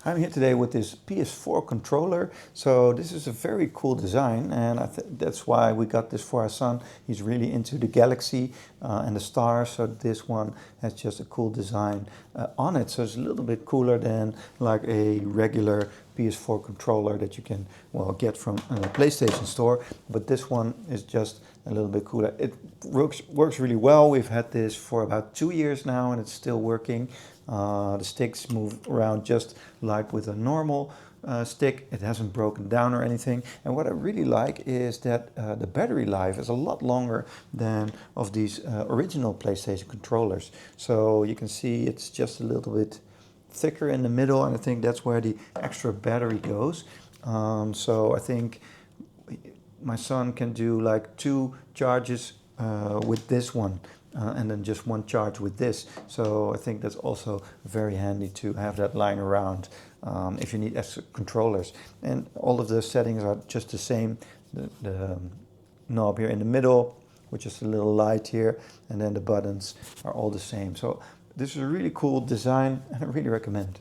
I'm here today with this PS4 controller. So this is a very cool design, and that's why we got this for our son. He's really into the galaxy and the stars, so this one has just a cool design on it. So it's a little bit cooler than like a regular PS4 controller that you can, well, get from a PlayStation store, but this one is just a little bit cooler. It works really well. We've had this for about 2 years now and it's still working. The sticks move around just like with a normal stick. It hasn't broken down or anything. And what I really like is that the battery life is a lot longer than of these original PlayStation controllers. So you can see it's just a little bit thicker in the middle, and I think that's where the extra battery goes. So I think my son can do like 2 charges with this one. And then just 1 charge with this. So I think that's also very handy to have that lying around if you need extra controllers. And all of the settings are just the same. The knob here in the middle, which is a little light here, and then the buttons are all the same. So this is a really cool design and I really recommend.